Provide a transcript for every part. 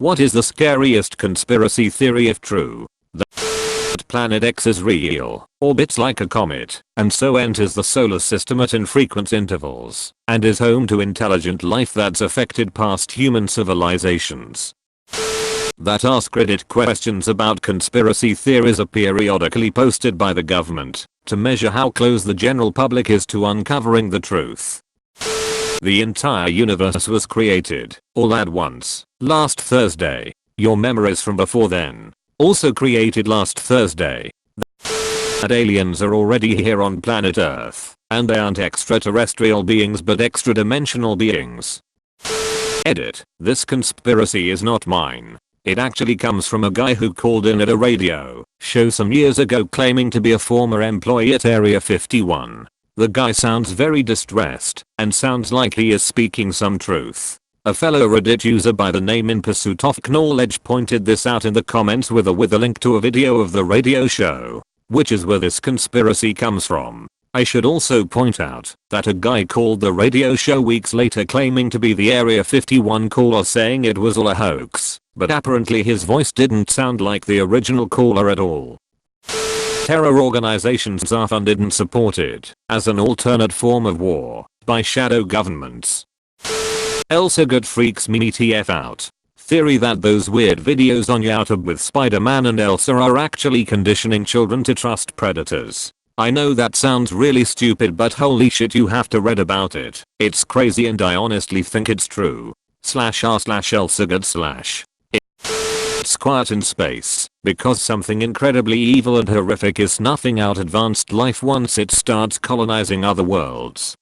What is the scariest conspiracy theory if true? That Planet X is real, orbits like a comet, and so enters the solar system at infrequent intervals, and is home to intelligent life that's affected past human civilizations. That AskReddit questions about conspiracy theories are periodically posted by the government to measure how close the general public is to uncovering the truth. The entire universe was created, all at once, last Thursday. Your memories from before then, also created last Thursday. That aliens are already here on planet Earth, and they aren't extraterrestrial beings but extra-dimensional beings. Edit. This conspiracy is not mine. It actually comes from a guy who called in at a radio show some years ago claiming to be a former employee at Area 51. The guy sounds very distressed and sounds like he is speaking some truth. A fellow Reddit user by the name In Pursuit of Knowledge pointed this out in the comments with a link to a video of the radio show, which is where this conspiracy comes from. I should also point out that a guy called the radio show weeks later claiming to be the Area 51 caller saying it was all a hoax, but apparently his voice didn't sound like the original caller at all. Terror organizations are funded and supported as an alternate form of war by shadow governments. Elsa good freaks me TF out. Theory that those weird videos on YouTube with Spider-Man and Elsa are actually conditioning children to trust predators. I know that sounds really stupid but holy shit you have to read about it. It's crazy and I honestly think it's true. /r/Elsa good / It's quiet in space because something incredibly evil and horrific is snuffing out advanced life once it starts colonizing other worlds.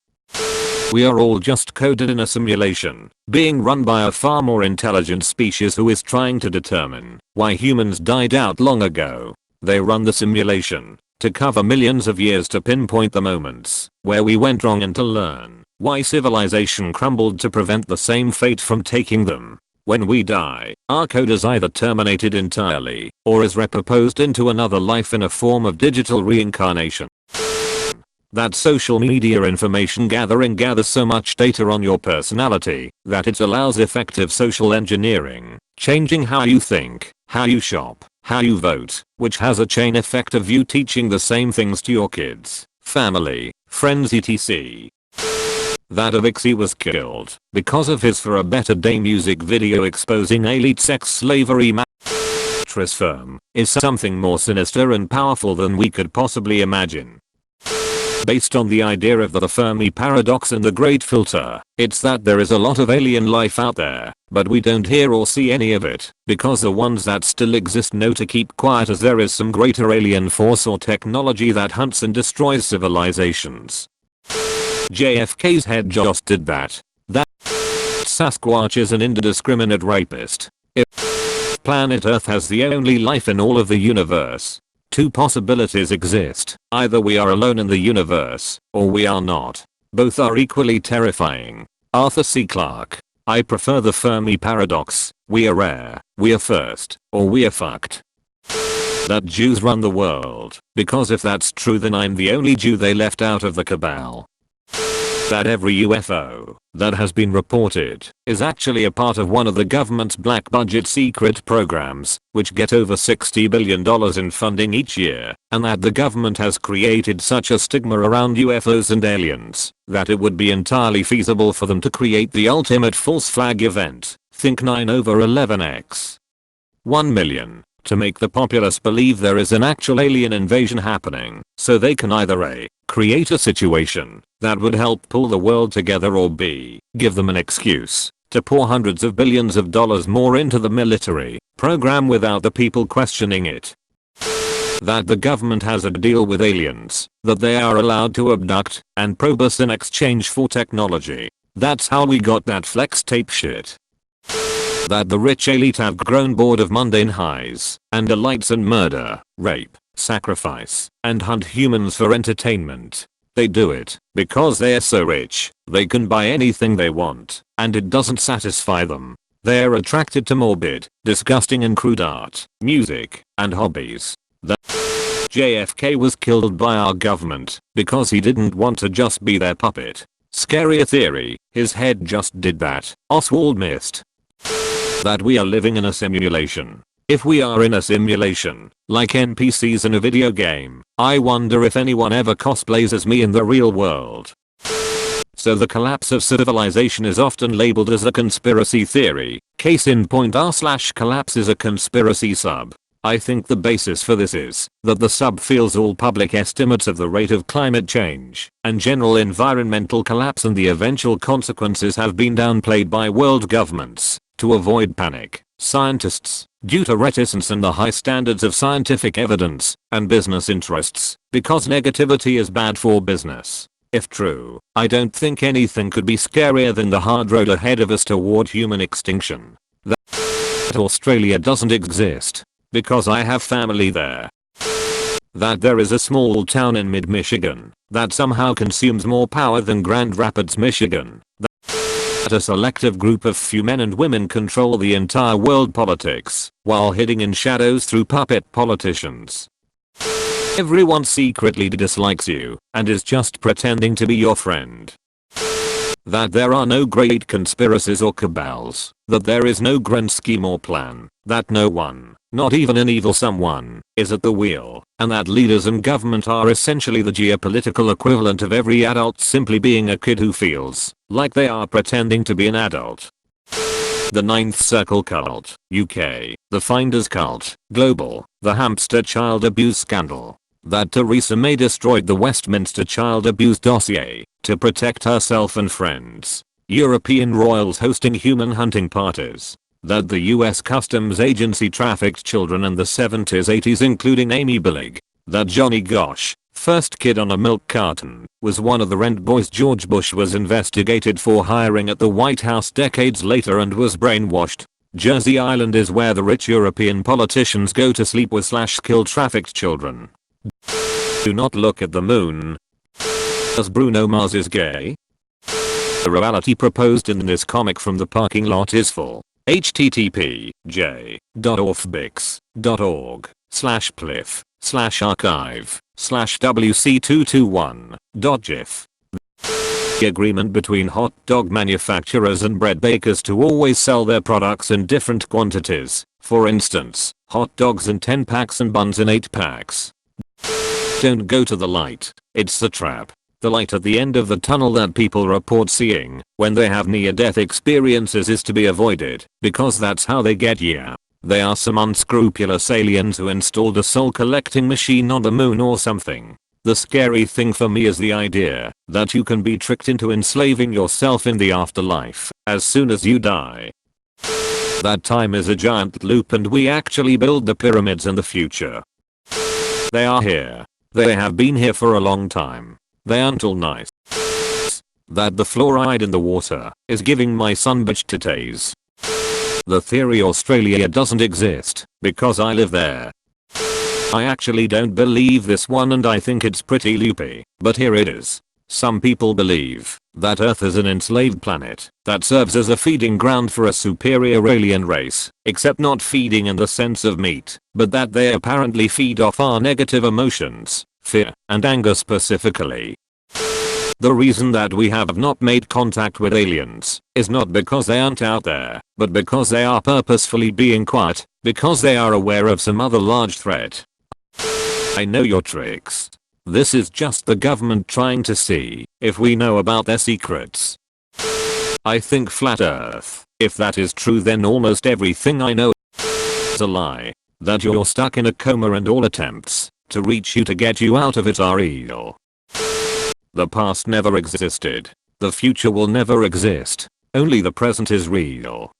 We are all just coded in a simulation, being run by a far more intelligent species who is trying to determine why humans died out long ago. They run the simulation to cover millions of years to pinpoint the moments where we went wrong and to learn why civilization crumbled to prevent the same fate from taking them. When we die, our code is either terminated entirely or is reproposed into another life in a form of digital reincarnation. That social media information gathering gathers so much data on your personality that it allows effective social engineering, changing how you think, how you shop, how you vote, which has a chain effect of you teaching the same things to your kids, family, friends etc. That Avixi was killed because of his For a Better Day music video exposing elite sex slavery mattress firm is something more sinister and powerful than we could possibly imagine. Based on the idea of the Fermi paradox and the Great Filter, it's that there is a lot of alien life out there, but we don't hear or see any of it, because the ones that still exist know to keep quiet as there is some greater alien force or technology that hunts and destroys civilizations. JFK's head just did that. That Sasquatch is an indiscriminate rapist. If planet Earth has the only life in all of the universe, two possibilities exist. Either we are alone in the universe, or we are not. Both are equally terrifying. Arthur C. Clarke. I prefer the Fermi paradox. We are rare, we are first, or we are fucked. That Jews run the world, because if that's true then I'm the only Jew they left out of the cabal. That every UFO that has been reported is actually a part of one of the government's black budget secret programs, which get over $60 billion in funding each year, and that the government has created such a stigma around UFOs and aliens that it would be entirely feasible for them to create the ultimate false flag event, think 9/11x. 1 million. To make the populace believe there is an actual alien invasion happening, so they can either A. create a situation that would help pull the world together or B. give them an excuse to pour hundreds of billions of dollars more into the military program without the people questioning it. That the government has a deal with aliens that they are allowed to abduct and probe us in exchange for technology. That's how we got that flex tape shit. That the rich elite have grown bored of mundane highs and delights in murder, rape, sacrifice, and hunt humans for entertainment. They do it because they are so rich, they can buy anything they want, and it doesn't satisfy them. They are attracted to morbid, disgusting and crude art, music, and hobbies. That JFK was killed by our government because he didn't want to just be their puppet. Scarier theory, his head just did that. Oswald missed. That we are living in a simulation. If we are in a simulation, like NPCs in a video game, I wonder if anyone ever cosplays as me in the real world. So the collapse of civilization is often labeled as a conspiracy theory. Case in point, r/collapse is a conspiracy sub. I think the basis for this is that the sub feels all public estimates of the rate of climate change and general environmental collapse and the eventual consequences have been downplayed by world governments to avoid panic. Scientists, due to reticence and the high standards of scientific evidence, and business interests, because negativity is bad for business. If true, I don't think anything could be scarier than the hard road ahead of us toward human extinction. That Australia doesn't exist, because I have family there. That there is a small town in mid-Michigan that somehow consumes more power than Grand Rapids, Michigan. That a selective group of few men and women control the entire world politics while hiding in shadows through puppet politicians. Everyone secretly dislikes you and is just pretending to be your friend. That there are no great conspiracies or cabals. That there is no grand scheme or plan. That no one, not even an evil someone, is at the wheel. And that leaders and government are essentially the geopolitical equivalent of every adult simply being a kid who feels like they are pretending to be an adult. The Ninth Circle cult, UK. The Finders cult, global. The hamster child abuse scandal. That Theresa May destroyed the Westminster child abuse dossier to protect herself and friends. European royals hosting human hunting parties. That the US Customs Agency trafficked children in the 70s 80s including Amy Billig. That Johnny Gosh, first kid on a milk carton, was one of the rent boys George Bush was investigated for hiring at the White House decades later and was brainwashed. Jersey Island is where the rich European politicians go to sleep with / kill trafficked children. Do not look at the moon. As Bruno Mars is gay? The reality proposed in this comic from the parking lot is full. http://org/pliff/archive/wc221.gif. The agreement between hot dog manufacturers and bread bakers to always sell their products in different quantities. For instance, hot dogs in 10 packs and buns in 8 packs. Don't go to the light. It's a trap. The light at the end of the tunnel that people report seeing when they have near-death experiences is to be avoided because that's how they get here. They are some unscrupulous aliens who installed a soul-collecting machine on the moon or something. The scary thing for me is the idea that you can be tricked into enslaving yourself in the afterlife as soon as you die. That time is a giant loop and we actually build the pyramids in the future. They are here. They have been here for a long time. They aren't all nice. That the fluoride in the water is giving my son bitch titties. The theory Australia doesn't exist because I live there. I actually don't believe this one and I think it's pretty loopy, but here it is. Some people believe that Earth is an enslaved planet that serves as a feeding ground for a superior alien race, except not feeding in the sense of meat, but that they apparently feed off our negative emotions, fear, and anger specifically. The reason that we have not made contact with aliens is not because they aren't out there, but because they are purposefully being quiet, because they are aware of some other large threat. I know your tricks. This is just the government trying to see if we know about their secrets. I think flat earth. If that is true then almost everything I know is a lie. That you're stuck in a coma and all attempts to reach you to get you out of it are real. The past never existed. The future will never exist. Only the present is real.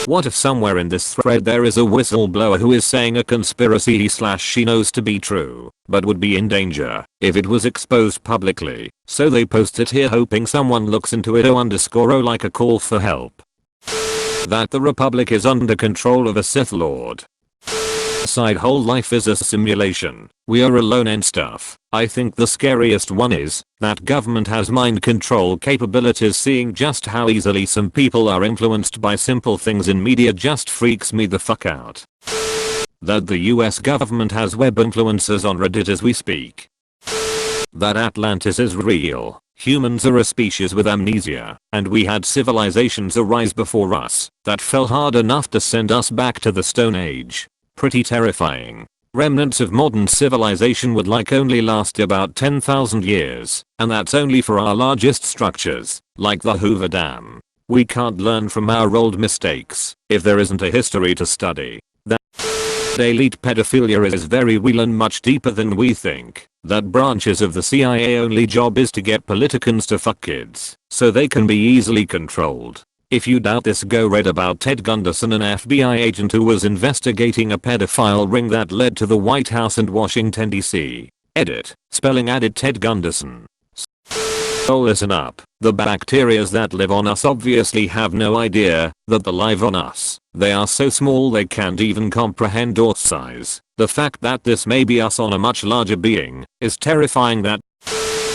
What if somewhere in this thread there is a whistleblower who is saying a conspiracy he/she knows to be true, but would be in danger if it was exposed publicly, so they post it here hoping someone looks into it o_ like a call for help. That the Republic is under control of a Sith Lord. Aside whole life is a simulation, we are alone and stuff. I think the scariest one is that government has mind control capabilities. Seeing just how easily some people are influenced by simple things in media just freaks me the fuck out. That the US government has web influencers on Reddit as we speak. That Atlantis is real. Humans are a species with amnesia, and we had civilizations arise before us that fell hard enough to send us back to the Stone Age. Pretty terrifying. Remnants of modern civilization would only last about 10,000 years, and that's only for our largest structures, like the Hoover Dam. We can't learn from our old mistakes if there isn't a history to study. That elite pedophilia is very real and much deeper than we think. That branches of the CIA only job is to get politicians to fuck kids so they can be easily controlled. If you doubt this, go read about Ted Gunderson, an FBI agent who was investigating a pedophile ring that led to the White House and Washington DC. Edit. Spelling added Ted Gunderson. So listen up. The bacterias that live on us obviously have no idea that they live on us. They are so small they can't even comprehend our size. The fact that this may be us on a much larger being is terrifying that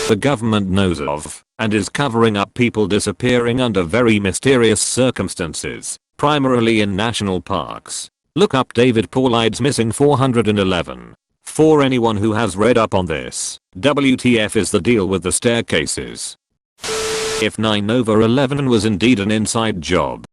the government knows of and is covering up people disappearing under very mysterious circumstances, primarily in national parks. Look up David Paulide's missing 411. For anyone who has read up on this, WTF is the deal with the staircases? If 9/11 was indeed an inside job,